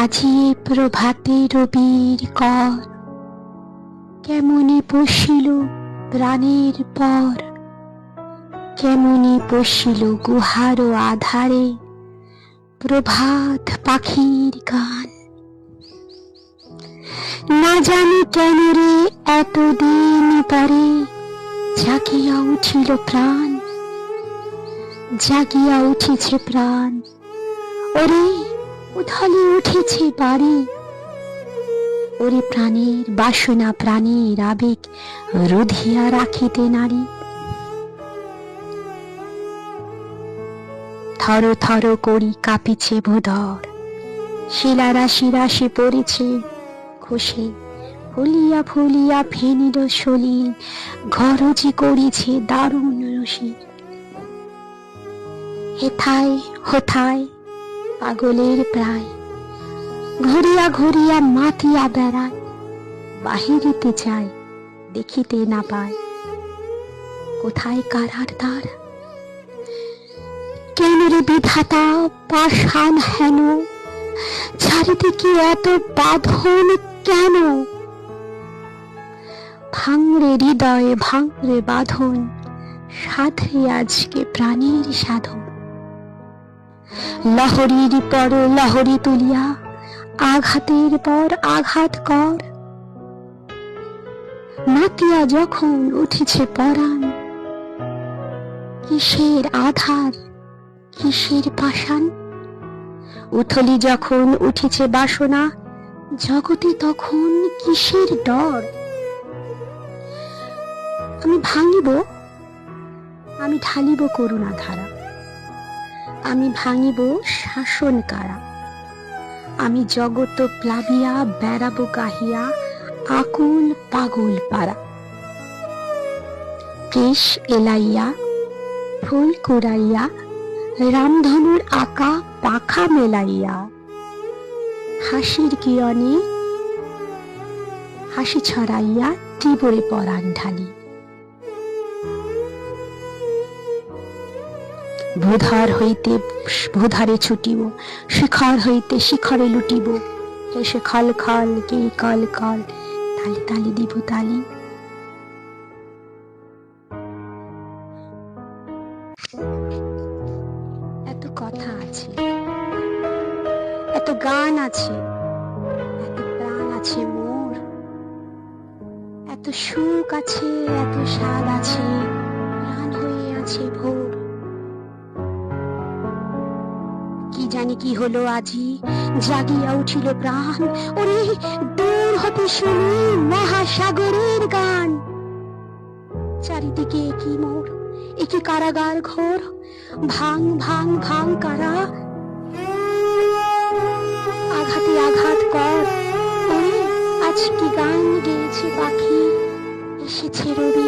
আজি প্রভাতে রবির কর, কেমনি পশিল প্রাণের পর, কেমনি পশিল গুহার আধারে প্রভাত পাখির গান। না জানি কেন রে এতদিন পরে জাগিয়া উঠিল প্রাণ, জাগিয়া উঠেছে প্রাণ। ওরে উথালে উঠেছে বাড়ি, ওরে প্রাণের বাসনা প্রাণের আবেগ রুধিয়া রাখিতে নারী। থর থর করি কাঁপিছে ভূধর, শিলা রাশি রাশি পড়েছে খসে, ফুলিয়া ফুলিয়া ফেনিল সলিল, গরজি করেছে দারুণ রসি। হেথায় হোথায় পাগলের প্রায়, ঘুরিয়া ঘুরিয়া মাতিয়া বেড়ায়, বাহিরিতে চায় দেখিতে না পায়, কোথায় কারার দ্বার। কেন রে বিধাতা পাষাণ হেন, চারিদিকে এত বাঁধন কেন? ভাঙরে হৃদয়ে ভাঙরে বাঁধন, সাধে আজকে প্রাণীর সাধন। লহরীর পর লহরী তুলিয়া আঘাতের পর আঘাত কর, মাতিয়া যখন উঠেছে পরাণ, কিসের আধার কিসের পাষাণ। উথলি যখন উঠেছে বাসনা, জগতে তখন কিসের ডর। আমি ভাঙিব, আমি ঢালিব করুণা ধারা, আমি ভাঙিব শাসন কারা। আমি জগৎ প্লাবিয়া বেড়াবো গাহিয়া আকুল পাগল পারা। কেশ এলাইয়া ফুল কুড়াইয়া, রামধনুর আঁকা পাখা মেলাইয়া, হাসির কিরণে হাসি ছড়াইয়া টিবরে পরাণ ঢালি। ভূধর হইতে ভূধরে ছুটিব, শিখর হইতে শিখরে লুটিব, হেসে খল খল কে কল কল, তালি তালি দিব তালি। এত কথা আছে, এত গান আছে, এত প্রাণ আছে মোর, এত সুখ আছে, এত স্বাদ আছে, প্রাণ হয়ে আছে ভোর। কি জানি কি হলো আজি, জাগিয়া উঠিল প্রাণ। ওরে দূর হতে শুনি মহাসাগরের গান। চারিদিকে একই মোর, একই কারাগার ঘোর, ভাঙ ভাঙ ভাঙ কারা, আঘাতে আঘাত কর। ওরে আজ কি গান গেয়েছে পাখি, এসেছে রবি